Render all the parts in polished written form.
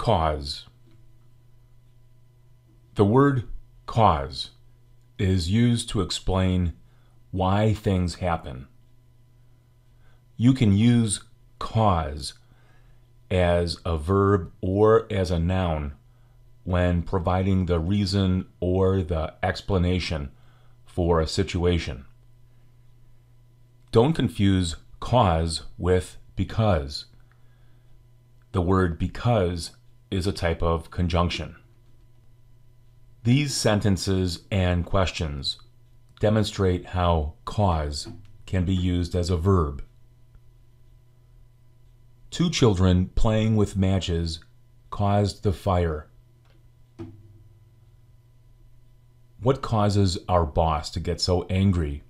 Cause. The word cause is used to explain why things happen. You can use cause as a verb or as a noun when providing the reason or the explanation for a situation. Don't confuse cause with because. The word because is a type of conjunction. These sentences and questions demonstrate how cause can be used as a verb. Two children playing with matches caused the fire. What causes our boss to get so angry?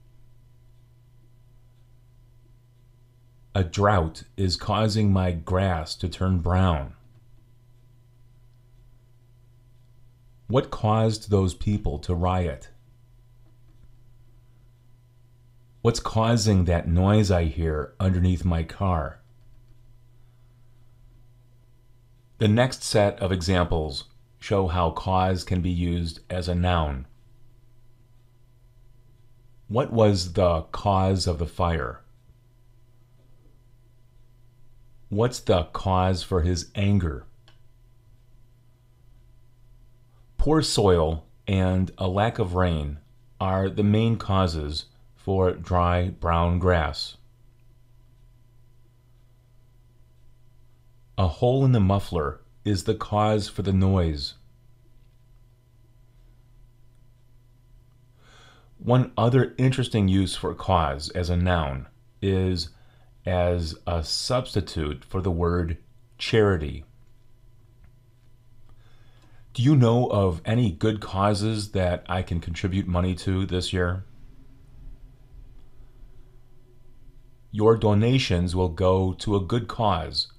A drought is causing my grass to turn brown. What caused those people to riot? What's causing that noise I hear underneath my car? The next set of examples show how cause can be used as a noun. What was the cause of the fire? What's the cause for his anger? Poor soil and a lack of rain are the main causes for dry brown grass. A hole in the muffler is the cause for the noise. One other interesting use for cause as a noun is as a substitute for the word charity. Do you know of any good causes that I can contribute money to this year? Your donations will go to a good cause.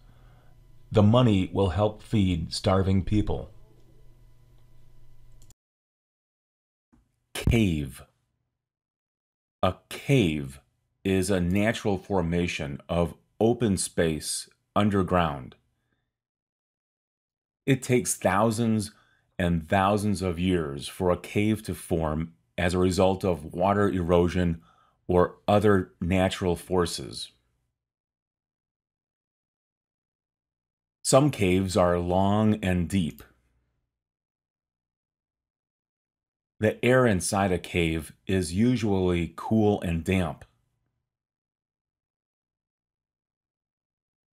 The money will help feed starving people. Cave. A cave is a natural formation of open space underground. It takes thousands and thousands of years for a cave to form as a result of water erosion or other natural forces. Some caves are long and deep. The air inside a cave is usually cool and damp.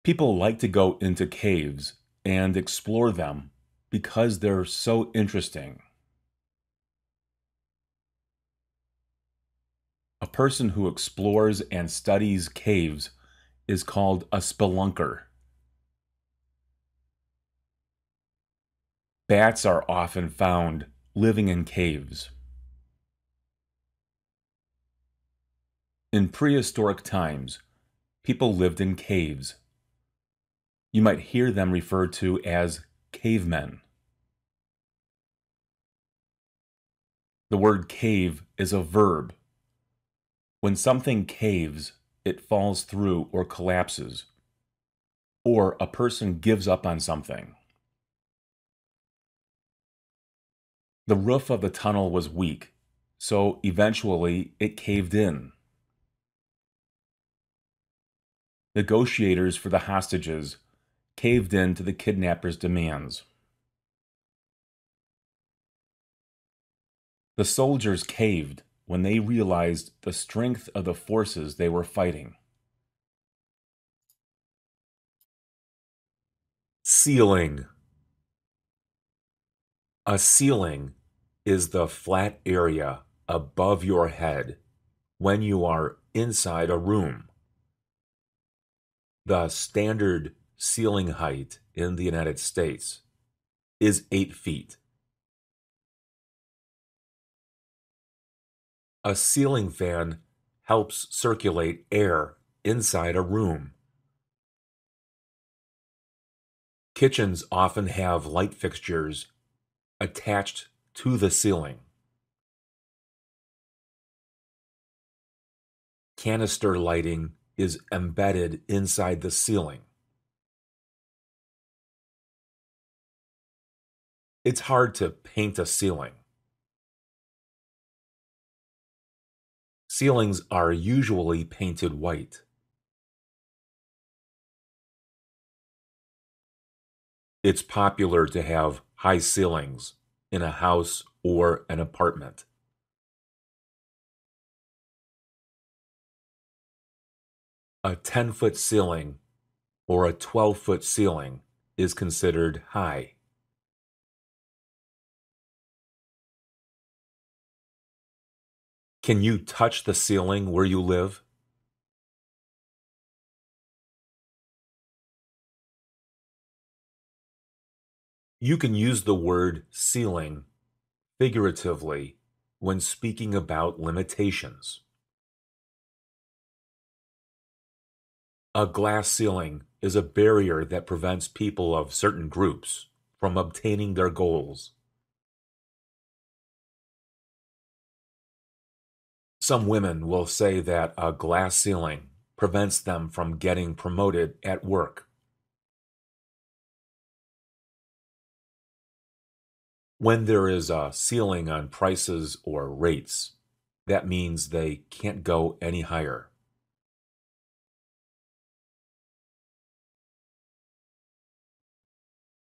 People like to go into caves and explore them because they're so interesting. A person who explores and studies caves is called a spelunker. Bats are often found living in caves. In prehistoric times, people lived in caves. You might hear them referred to as cavemen. The word cave is a verb. When something caves, it falls through or collapses, or a person gives up on something. The roof of the tunnel was weak, so eventually it caved in. Negotiators for the hostages caved in to the kidnappers' demands. The soldiers caved when they realized the strength of the forces they were fighting. Ceiling. A ceiling is the flat area above your head when you are inside a room. The standard ceiling height in the United States is 8 feet. A ceiling fan helps circulate air inside a room. Kitchens often have light fixtures attached to the ceiling. Canister lighting is embedded inside the ceiling. It's hard to paint a ceiling. Ceilings are usually painted white. It's popular to have high ceilings in a house or an apartment. A 10-foot ceiling or a 12-foot ceiling is considered high. Can you touch the ceiling where you live? You can use the word ceiling figuratively when speaking about limitations. A glass ceiling is a barrier that prevents people of certain groups from obtaining their goals. Some women will say that a glass ceiling prevents them from getting promoted at work. When there is a ceiling on prices or rates, that means they can't go any higher.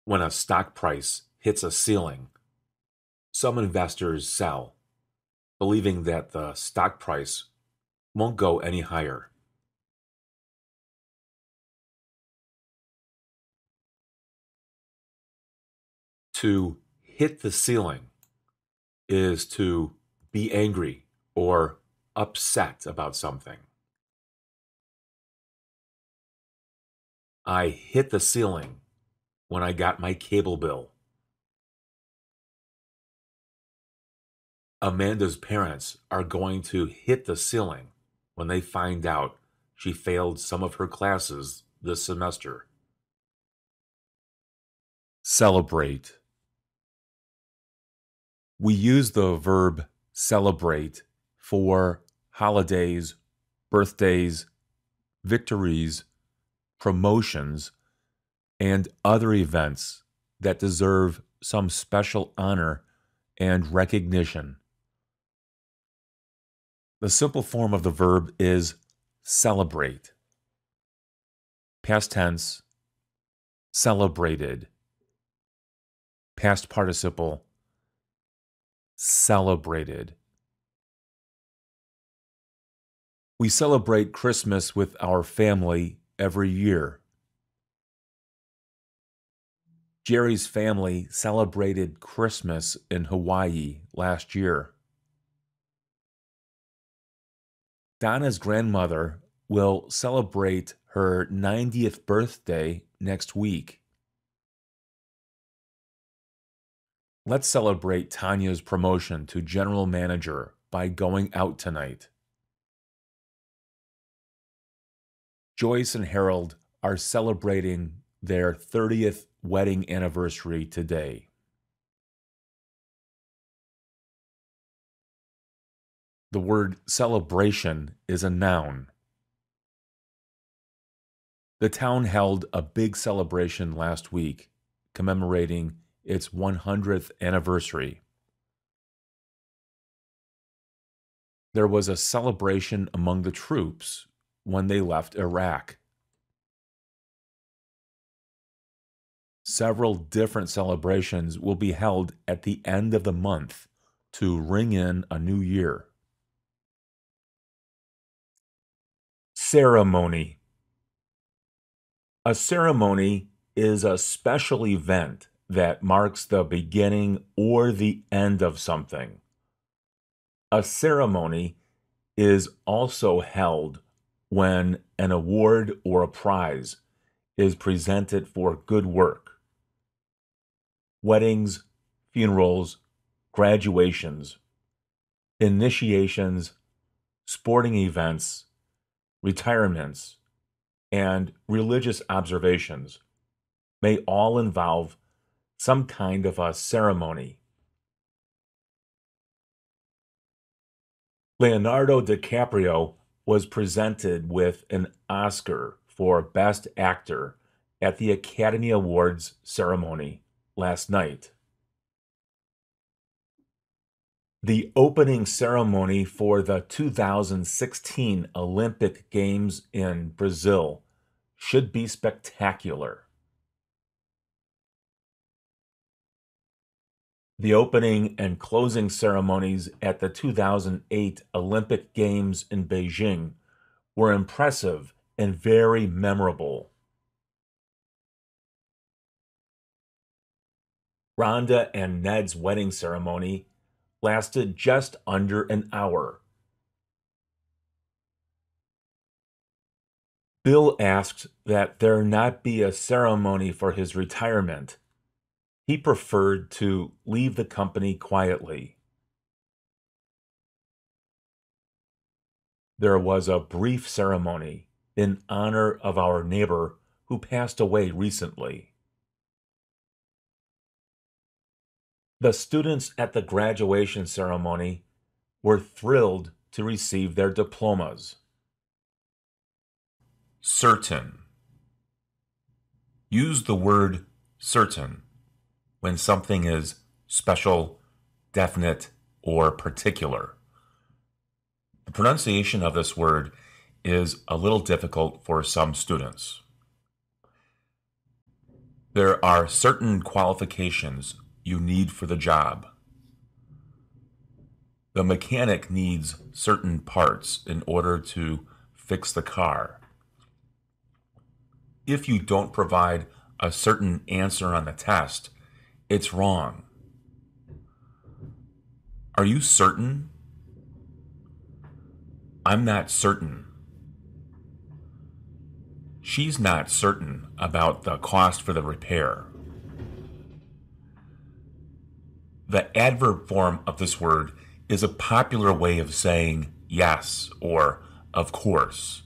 When a stock price hits a ceiling, some investors sell, believing that the stock price won't go any higher. To hit the ceiling is to be angry or upset about something. I hit the ceiling when I got my cable bill. Amanda's parents are going to hit the ceiling when they find out she failed some of her classes this semester. Celebrate. We use the verb celebrate for holidays, birthdays, victories, promotions, and other events that deserve some special honor and recognition. The simple form of the verb is celebrate. Past tense, celebrated. Past participle, celebrated. We celebrate Christmas with our family every year. Jerry's family celebrated Christmas in Hawaii last year. Donna's grandmother will celebrate her 90th birthday next week. Let's celebrate Tanya's promotion to general manager by going out tonight. Joyce and Harold are celebrating their 30th wedding anniversary today. The word celebration is a noun. The town held a big celebration last week, commemorating its 100th anniversary. There was a celebration among the troops when they left Iraq. Several different celebrations will be held at the end of the month to ring in a new year. Ceremony. A ceremony is a special event that marks the beginning or the end of something. A ceremony is also held when an award or a prize is presented for good work. Weddings, funerals, graduations, initiations, sporting events, retirements, and religious observations may all involve some kind of a ceremony. Leonardo DiCaprio was presented with an Oscar for Best Actor at the Academy Awards ceremony last night. The opening ceremony for the 2016 Olympic Games in Brazil should be spectacular. The opening and closing ceremonies at the 2008 Olympic Games in Beijing were impressive and very memorable. Rhonda and Ned's wedding ceremony lasted just under an hour. Bill asked that there not be a ceremony for his retirement. He preferred to leave the company quietly. There was a brief ceremony in honor of our neighbor who passed away recently. The students at the graduation ceremony were thrilled to receive their diplomas. Certain. Use the word certain when something is special, definite, or particular. The pronunciation of this word is a little difficult for some students. There are certain qualifications you need for the job. The mechanic needs certain parts in order to fix the car. If you don't provide a certain answer on the test, it's wrong. Are you certain? I'm not certain. She's not certain about the cost for the repair. The adverb form of this word is a popular way of saying yes or of course.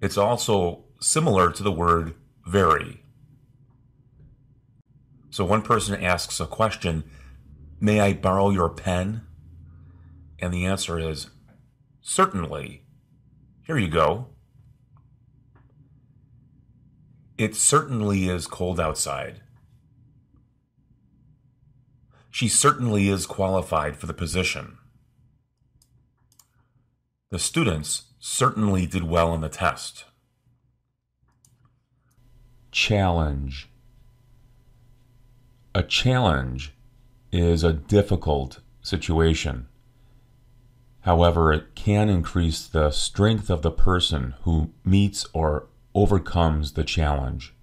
It's also similar to the word very. So one person asks a question, "May I borrow your pen?" And the answer is, "Certainly. Here you go." It certainly is cold outside. She certainly is qualified for the position. The students certainly did well on the test. Challenge. A challenge is a difficult situation. However, it can increase the strength of the person who meets or overcomes the challenge.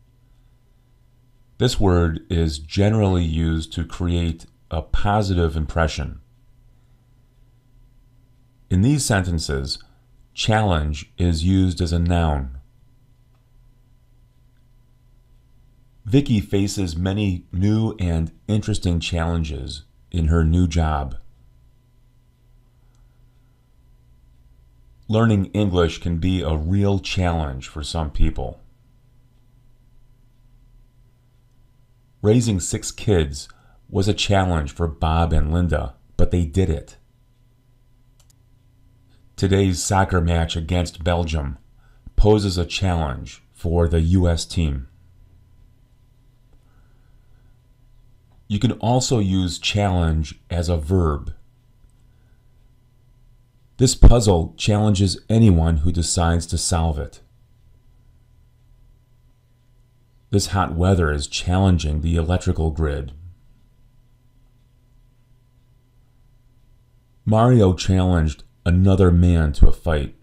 This word is generally used to create a positive impression. In these sentences, challenge is used as a noun. Vicky faces many new and interesting challenges in her new job. Learning English can be a real challenge for some people. Raising 6 kids was a challenge for Bob and Linda, but they did it. Today's soccer match against Belgium poses a challenge for the U.S. team. You can also use challenge as a verb. This puzzle challenges anyone who decides to solve it. This hot weather is challenging the electrical grid. Mario challenged another man to a fight.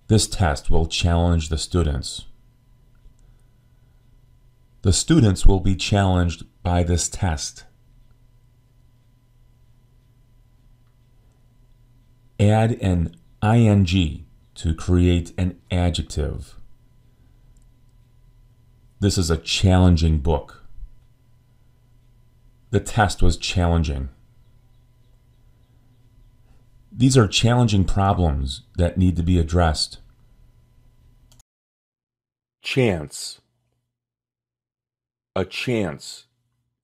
This test will challenge the students. The students will be challenged by this test. Add an ing to create an adjective. This is a challenging book. The test was challenging. These are challenging problems that need to be addressed. Chance. A chance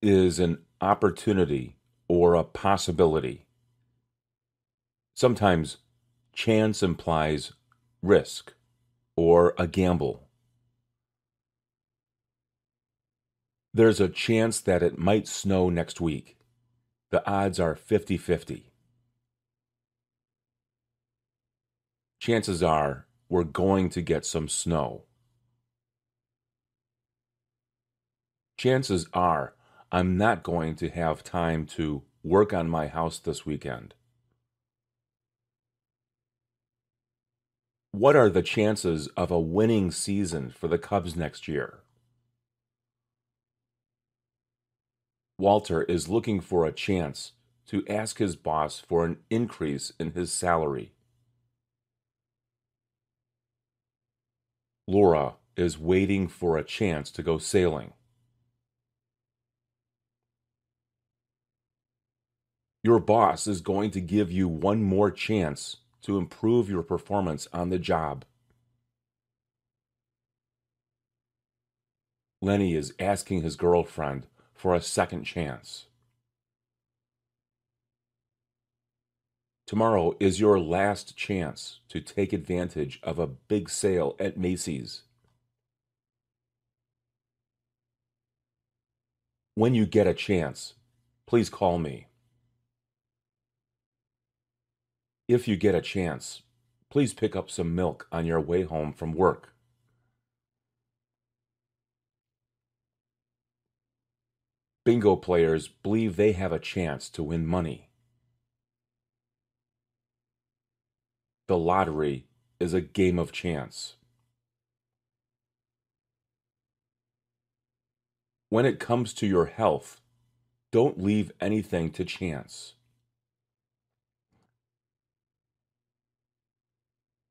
is an opportunity or a possibility. Sometimes chance implies risk or a gamble. There's a chance that it might snow next week. The odds are 50-50. Chances are we're going to get some snow. Chances are I'm not going to have time to work on my house this weekend. What are the chances of a winning season for the Cubs next year? Walter is looking for a chance to ask his boss for an increase in his salary. Laura is waiting for a chance to go sailing. Your boss is going to give you one more chance to improve your performance on the job. Lenny is asking his girlfriend for a second chance. Tomorrow is your last chance to take advantage of a big sale at Macy's. When you get a chance, please call me. If you get a chance, please pick up some milk on your way home from work. Bingo players believe they have a chance to win money. The lottery is a game of chance. When it comes to your health, don't leave anything to chance.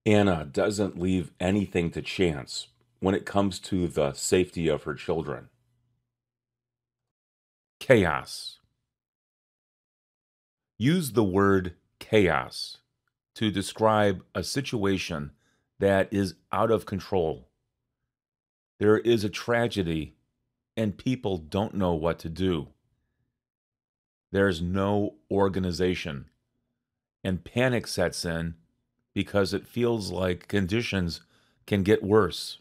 Anna doesn't leave anything to chance when it comes to the safety of her children. Chaos. Use the word chaos to describe a situation that is out of control. There is a tragedy and people don't know what to do. There's no organization, and panic sets in because it feels like conditions can get worse.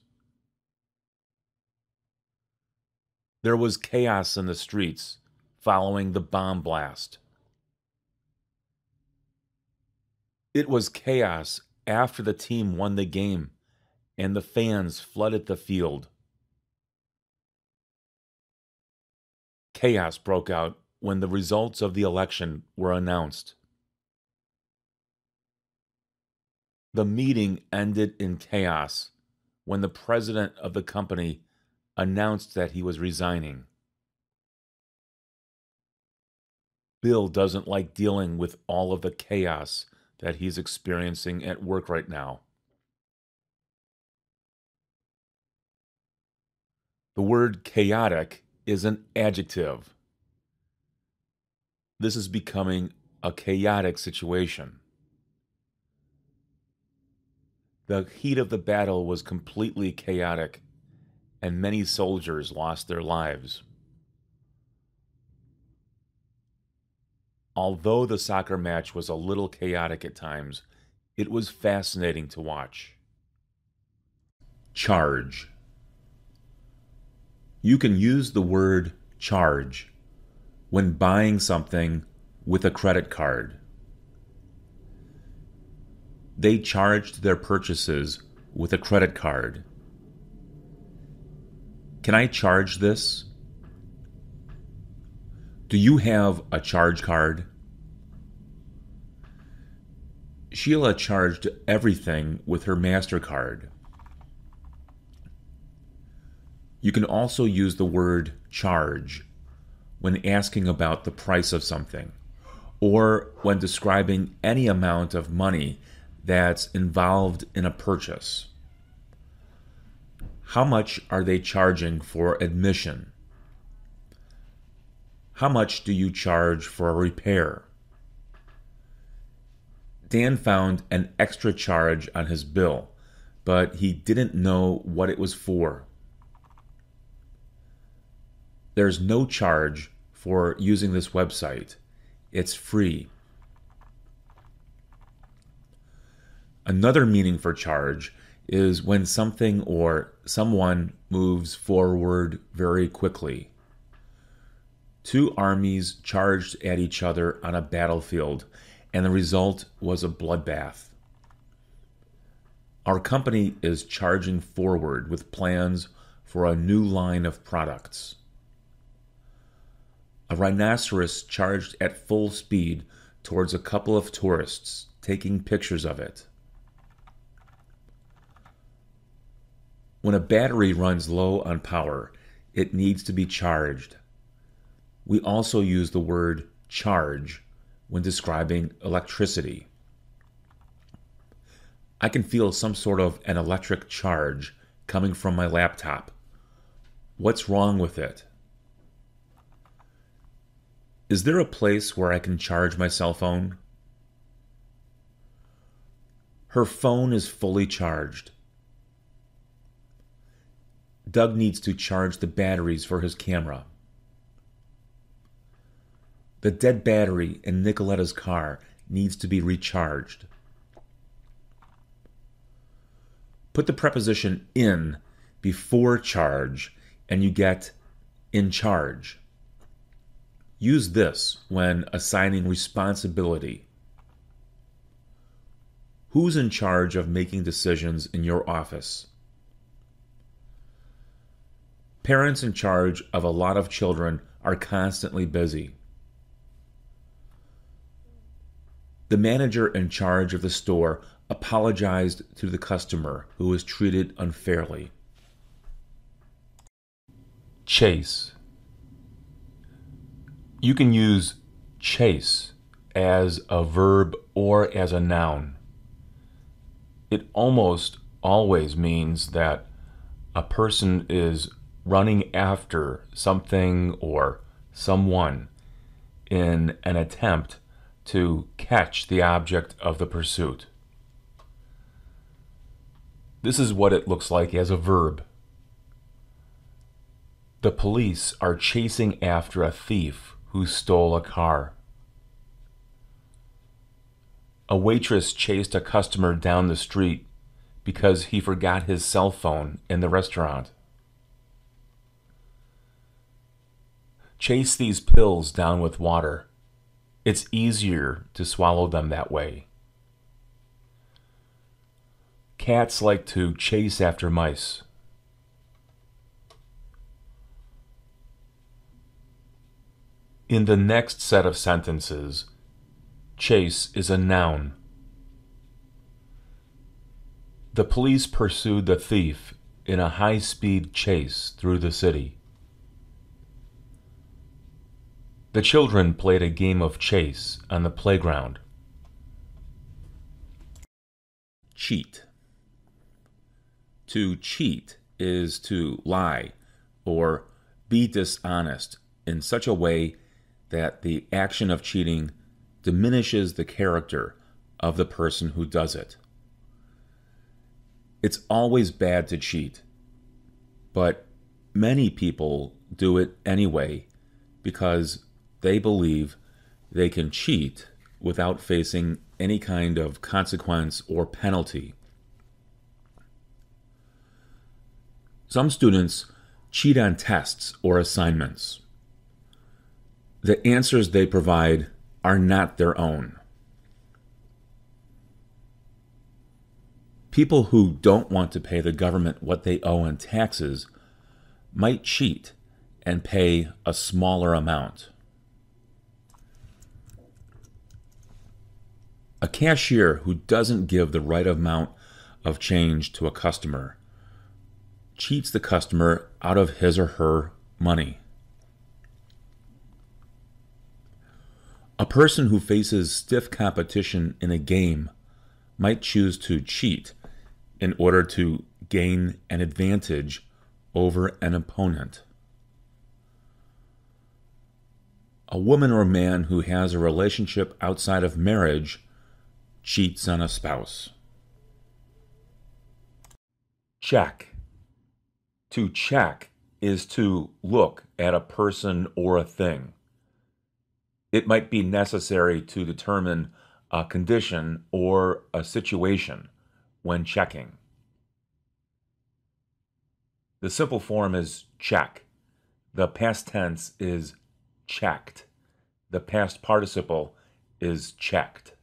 There was chaos in the streets following the bomb blast. It was chaos after the team won the game and the fans flooded the field. Chaos broke out when the results of the election were announced. The meeting ended in chaos when the president of the company announced that he was resigning. Bill doesn't like dealing with all of the chaos that he's experiencing at work right now. The word chaotic is an adjective. This is becoming a chaotic situation. The heat of the battle was completely chaotic, and many soldiers lost their lives. Although the soccer match was a little chaotic at times, it was fascinating to watch. Charge. You can use the word charge when buying something with a credit card. They charged their purchases with a credit card. Can I charge this? Do you have a charge card? Sheila charged everything with her MasterCard. You can also use the word charge when asking about the price of something, or when describing any amount of money that's involved in a purchase. How much are they charging for admission? How much do you charge for a repair? Dan found an extra charge on his bill, but he didn't know what it was for. There's no charge for using this website. It's free. Another meaning for charge is when something or someone moves forward very quickly. Two armies charged at each other on a battlefield, and the result was a bloodbath. Our company is charging forward with plans for a new line of products. A rhinoceros charged at full speed towards a couple of tourists, taking pictures of it. When a battery runs low on power, it needs to be charged. We also use the word charge when describing electricity. I can feel some sort of an electric charge coming from my laptop. What's wrong with it? Is there a place where I can charge my cell phone? Her phone is fully charged. Doug needs to charge the batteries for his camera. The dead battery in Nicoletta's car needs to be recharged. Put the preposition in before charge and you get in charge. Use this when assigning responsibility. Who's in charge of making decisions in your office? Parents in charge of a lot of children are constantly busy. The manager in charge of the store apologized to the customer who was treated unfairly. Chase. You can use chase as a verb or as a noun. It almost always means that a person is running after something or someone in an attempt to catch the object of the pursuit. This is what it looks like as a verb. The police are chasing after a thief who stole a car. A waitress chased a customer down the street because he forgot his cell phone in the restaurant. Chase these pills down with water. It's easier to swallow them that way. Cats like to chase after mice. In the next set of sentences, chase is a noun. The police pursued the thief in a high-speed chase through the city. The children played a game of chase on the playground. Cheat. To cheat is to lie or be dishonest in such a way that the action of cheating diminishes the character of the person who does it. It's always bad to cheat, but many people do it anyway because they believe they can cheat without facing any kind of consequence or penalty. Some students cheat on tests or assignments. The answers they provide are not their own. People who don't want to pay the government what they owe in taxes might cheat and pay a smaller amount. A cashier who doesn't give the right amount of change to a customer cheats the customer out of his or her money. A person who faces stiff competition in a game might choose to cheat in order to gain an advantage over an opponent. A woman or man who has a relationship outside of marriage cheats on a spouse. Check. To check is to look at a person or a thing. It might be necessary to determine a condition or a situation when checking. The simple form is check. The past tense is checked. The past participle is checked.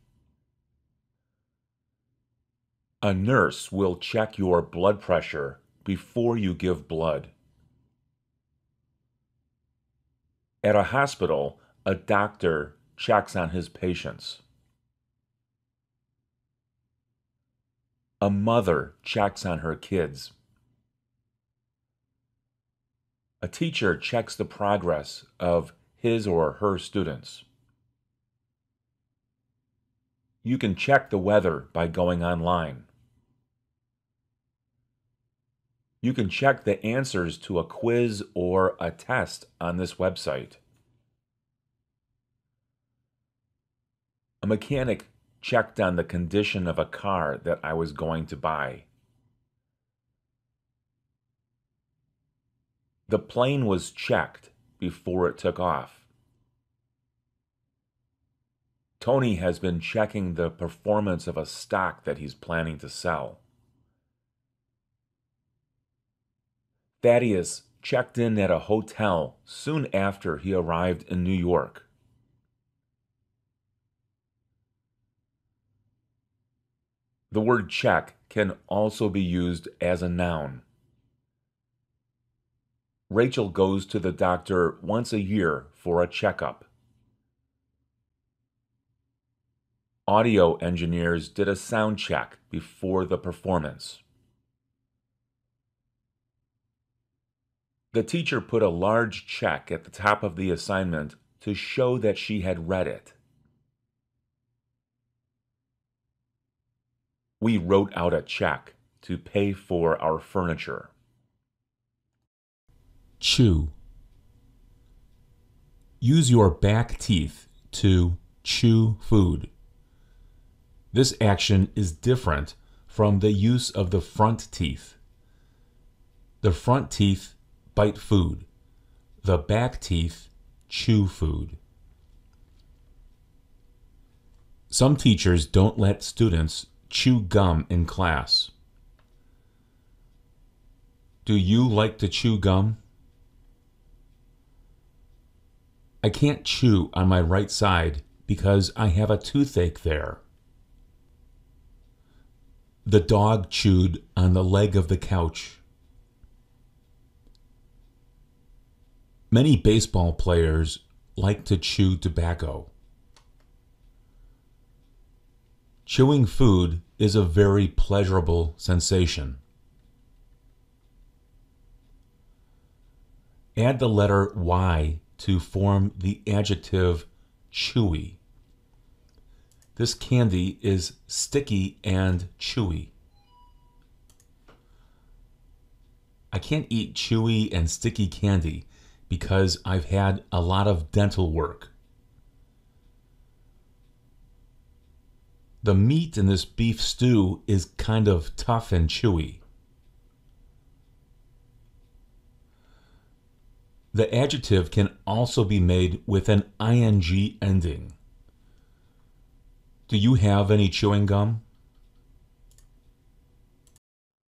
A nurse will check your blood pressure before you give blood. At a hospital, a doctor checks on his patients. A mother checks on her kids. A teacher checks the progress of his or her students. You can check the weather by going online. You can check the answers to a quiz or a test on this website. A mechanic checked on the condition of a car that I was going to buy. The plane was checked before it took off. Tony has been checking the performance of a stock that he's planning to sell. Thaddeus checked in at a hotel soon after he arrived in New York. The word check can also be used as a noun. Rachel goes to the doctor once a year for a checkup. Audio engineers did a sound check before the performance. The teacher put a large check at the top of the assignment to show that she had read it. We wrote out a check to pay for our furniture. Chew. Use your back teeth to chew food. This action is different from the use of the front teeth. The front teeth bite food. The back teeth chew food. Some teachers don't let students chew gum in class. Do you like to chew gum? I can't chew on my right side because I have a toothache there. The dog chewed on the leg of the couch. Many baseball players like to chew tobacco. Chewing food is a very pleasurable sensation. Add the letter Y to form the adjective chewy. This candy is sticky and chewy. I can't eat chewy and sticky candy because I've had a lot of dental work. The meat in this beef stew is kind of tough and chewy. The adjective can also be made with an ing ending. Do you have any chewing gum?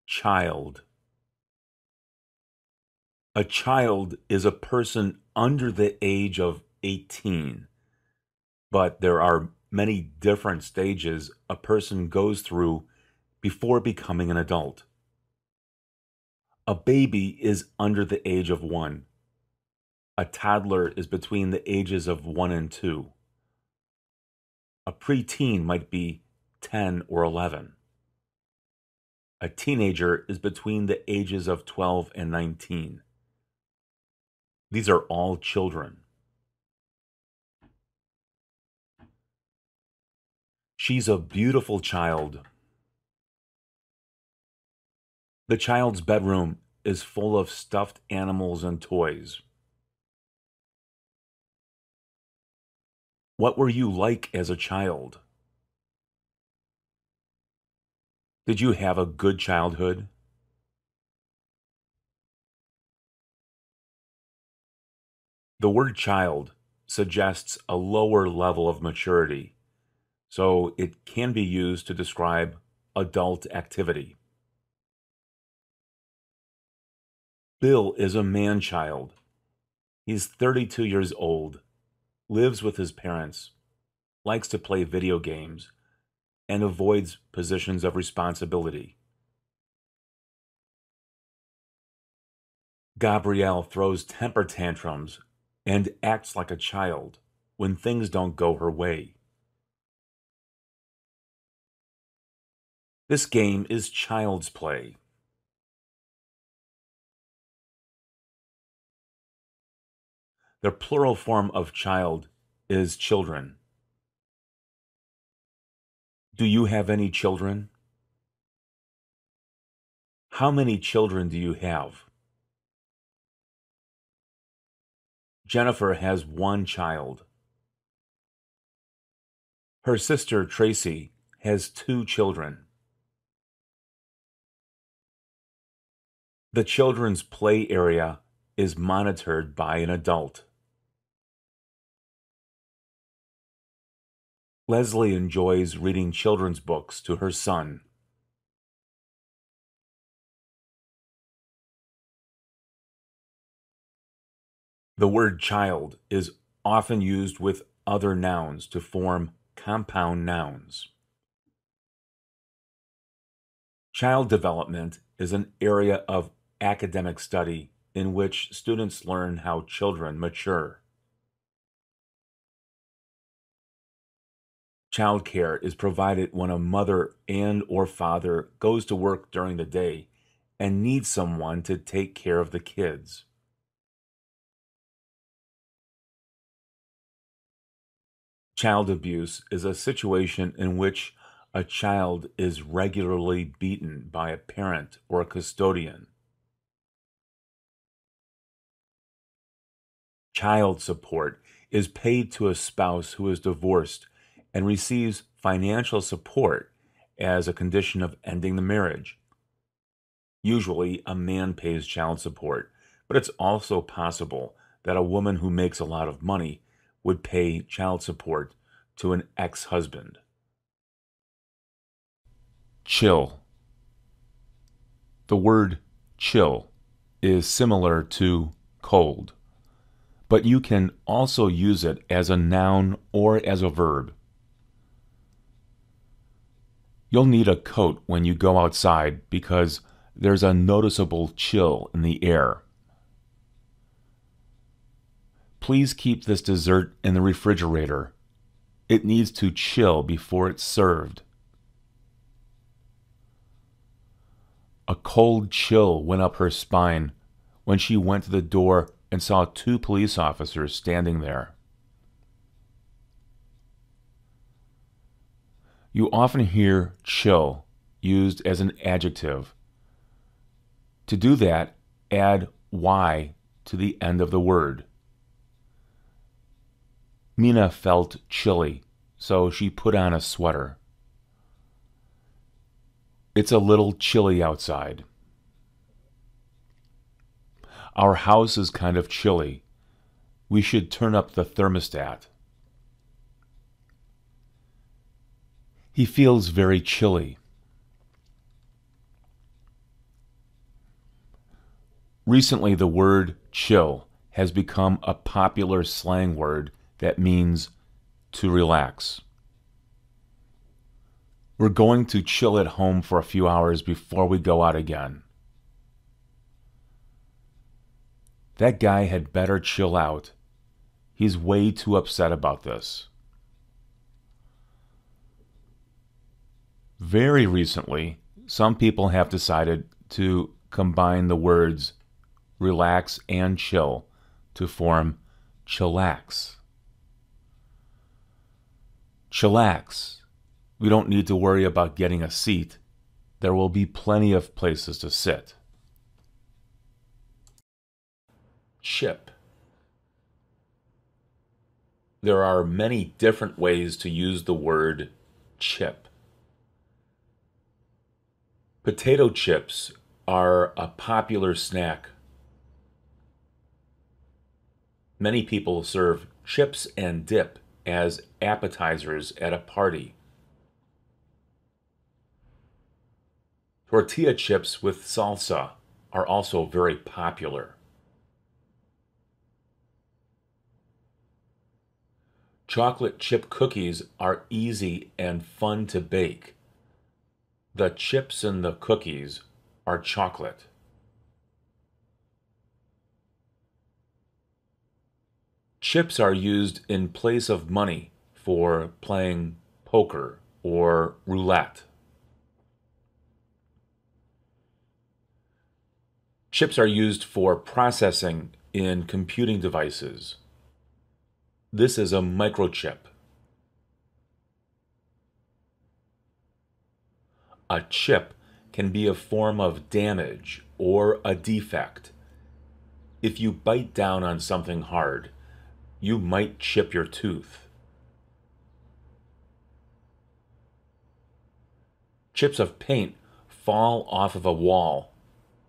Child. A child is a person under the age of 18, but there are many different stages a person goes through before becoming an adult. A baby is under the age of 1. A toddler is between the ages of 1 and 2. A preteen might be 10 or 11. A teenager is between the ages of 12 and 19. These are all children. She's a beautiful child. The child's bedroom is full of stuffed animals and toys. What were you like as a child? Did you have a good childhood? The word child suggests a lower level of maturity, so it can be used to describe adult activity. Bill is a man-child. He's 32 years old, lives with his parents, likes to play video games, and avoids positions of responsibility. Gabrielle throws temper tantrums and acts like a child when things don't go her way. This game is child's play. The plural form of child is children. Do you have any children? How many children do you have? Jennifer has one child. Her sister Tracy has two children. The children's play area is monitored by an adult. Leslie enjoys reading children's books to her son. The word child is often used with other nouns to form compound nouns. Child development is an area of academic study in which students learn how children mature. Childcare is provided when a mother and/or father goes to work during the day and needs someone to take care of the kids. Child abuse is a situation in which a child is regularly beaten by a parent or a custodian. Child support is paid to a spouse who is divorced and receives financial support as a condition of ending the marriage. Usually, a man pays child support, but it's also possible that a woman who makes a lot of money would pay child support to an ex-husband. Chill. The word chill is similar to cold, but you can also use it as a noun or as a verb. You'll need a coat when you go outside because there's a noticeable chill in the air. Please keep this dessert in the refrigerator. It needs to chill before it's served. A cold chill went up her spine when she went to the door and saw two police officers standing there. You often hear chill used as an adjective. To do that, add y to the end of the word. Mina felt chilly, so she put on a sweater. It's a little chilly outside. Our house is kind of chilly. We should turn up the thermostat. He feels very chilly. Recently, the word chill has become a popular slang word that means to relax. We're going to chill at home for a few hours before we go out again. That guy had better chill out. He's way too upset about this. Very recently, some people have decided to combine the words relax and chill to form chillax. Chillax. We don't need to worry about getting a seat. There will be plenty of places to sit. Chip. There are many different ways to use the word chip. Potato chips are a popular snack. Many people serve chips and dip as appetizers at a party. Tortilla chips with salsa are also very popular. Chocolate chip cookies are easy and fun to bake. The chips in the cookies are chocolate. Chips are used in place of money for playing poker or roulette. Chips are used for processing in computing devices. This is a microchip. A chip can be a form of damage or a defect. If you bite down on something hard, you might chip your tooth. Chips of paint fall off of a wall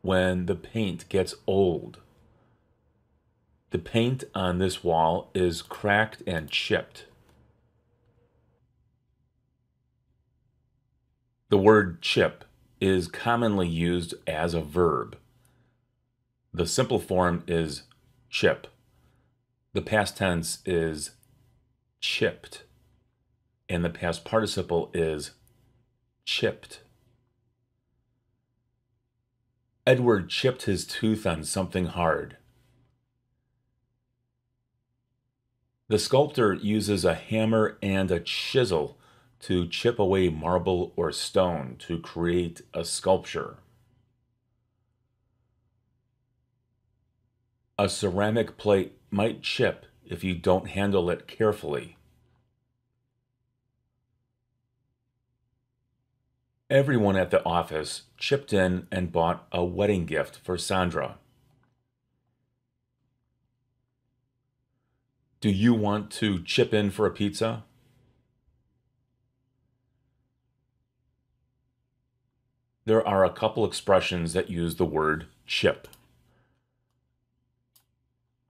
when the paint gets old. The paint on this wall is cracked and chipped. The word chip is commonly used as a verb. The simple form is chip. The past tense is chipped. And the past participle is chipped. Edward chipped his tooth on something hard. The sculptor uses a hammer and a chisel to chip away marble or stone to create a sculpture. A ceramic plate might chip if you don't handle it carefully. Everyone at the office chipped in and bought a wedding gift for Sandra. Do you want to chip in for a pizza? There are a couple expressions that use the word chip.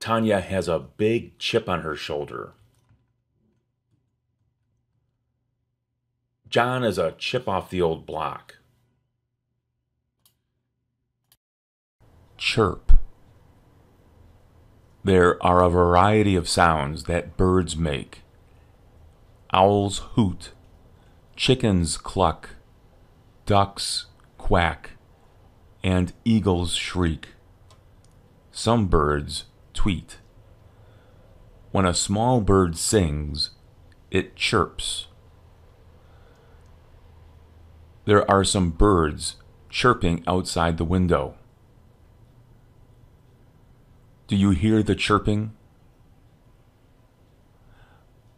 Tanya has a big chip on her shoulder. John is a chip off the old block. Chirp. There are a variety of sounds that birds make. Owls hoot, chickens cluck, ducks quack, and eagles shriek. Some birds tweet. When a small bird sings, it chirps. There are some birds chirping outside the window. Do you hear the chirping?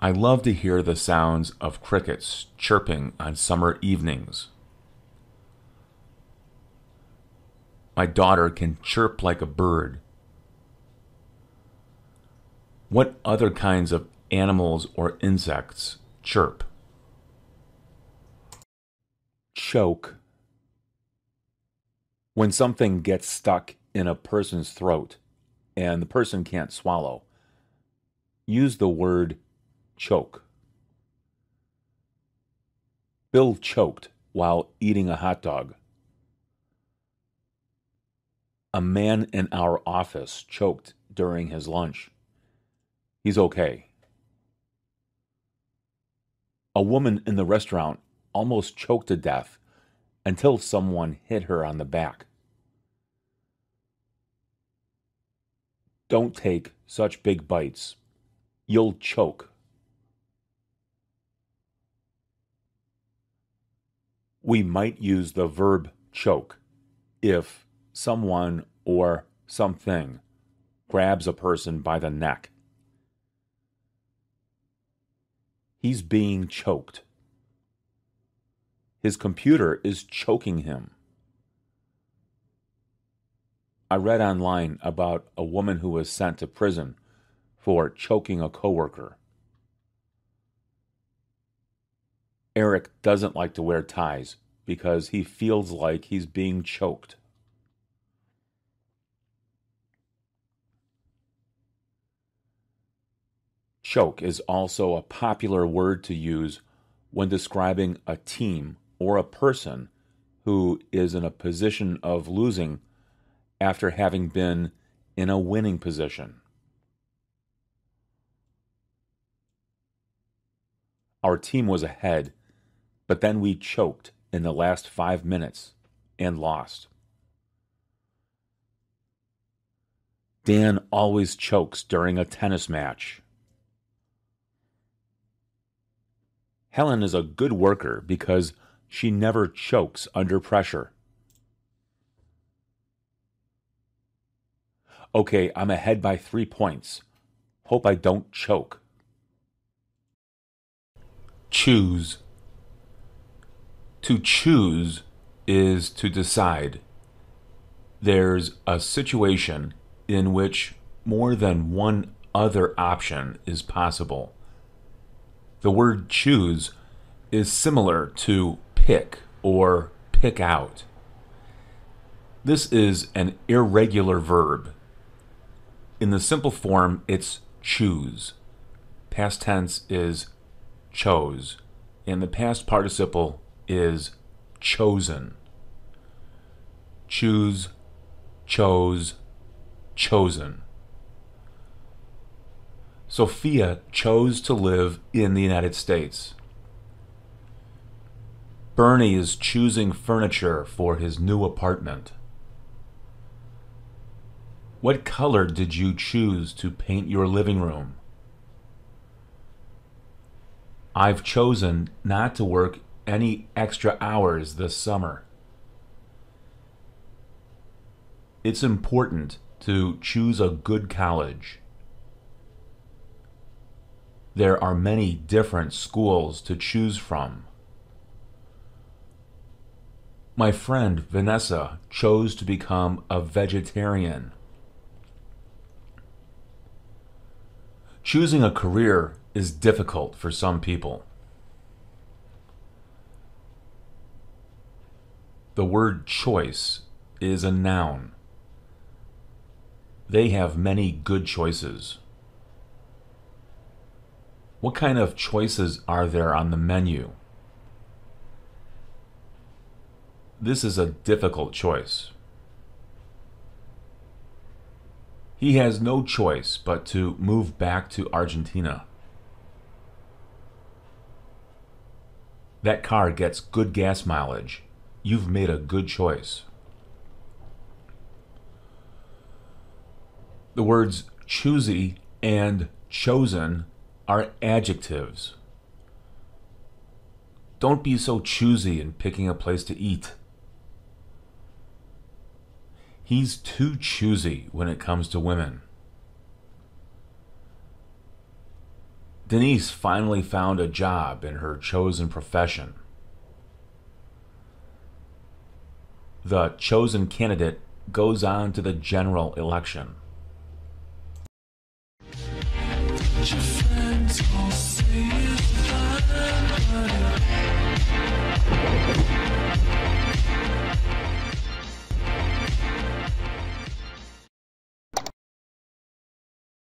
I love to hear the sounds of crickets chirping on summer evenings. My daughter can chirp like a bird. What other kinds of animals or insects chirp? Choke. When something gets stuck in a person's throat and the person can't swallow, use the word choke. Bill choked while eating a hot dog. A man in our office choked during his lunch. He's okay. A woman in the restaurant almost choked to death until someone hit her on the back. Don't take such big bites. You'll choke. We might use the verb choke if someone or something grabs a person by the neck. He's being choked. His computer is choking him. I read online about a woman who was sent to prison for choking a coworker. Eric doesn't like to wear ties because he feels like he's being choked. Choke is also a popular word to use when describing a team or a person who is in a position of losing after having been in a winning position. Our team was ahead, but then we choked in the last 5 minutes and lost. Dan always chokes during a tennis match. Helen is a good worker because she never chokes under pressure. Okay, I'm ahead by 3 points. Hope I don't choke. Choose. To choose is to decide. There's a situation in which more than one other option is possible. The word choose is similar to pick or pick out. This is an irregular verb. In the simple form, it's choose. Past tense is chose, and the past participle is chosen. Choose, chose, chosen. Sophia chose to live in the United States. Bernie is choosing furniture for his new apartment. What color did you choose to paint your living room? I've chosen not to work any extra hours this summer. It's important to choose a good college. There are many different schools to choose from. My friend Vanessa chose to become a vegetarian. Choosing a career is difficult for some people. The word choice is a noun. They have many good choices. What kind of choices are there on the menu? This is a difficult choice. He has no choice but to move back to Argentina. That car gets good gas mileage. You've made a good choice. The words choosy and chosen are adjectives. Don't be so choosy in picking a place to eat. He's too choosy when it comes to women. Denise finally found a job in her chosen profession. The chosen candidate goes on to the general election. Your friends all say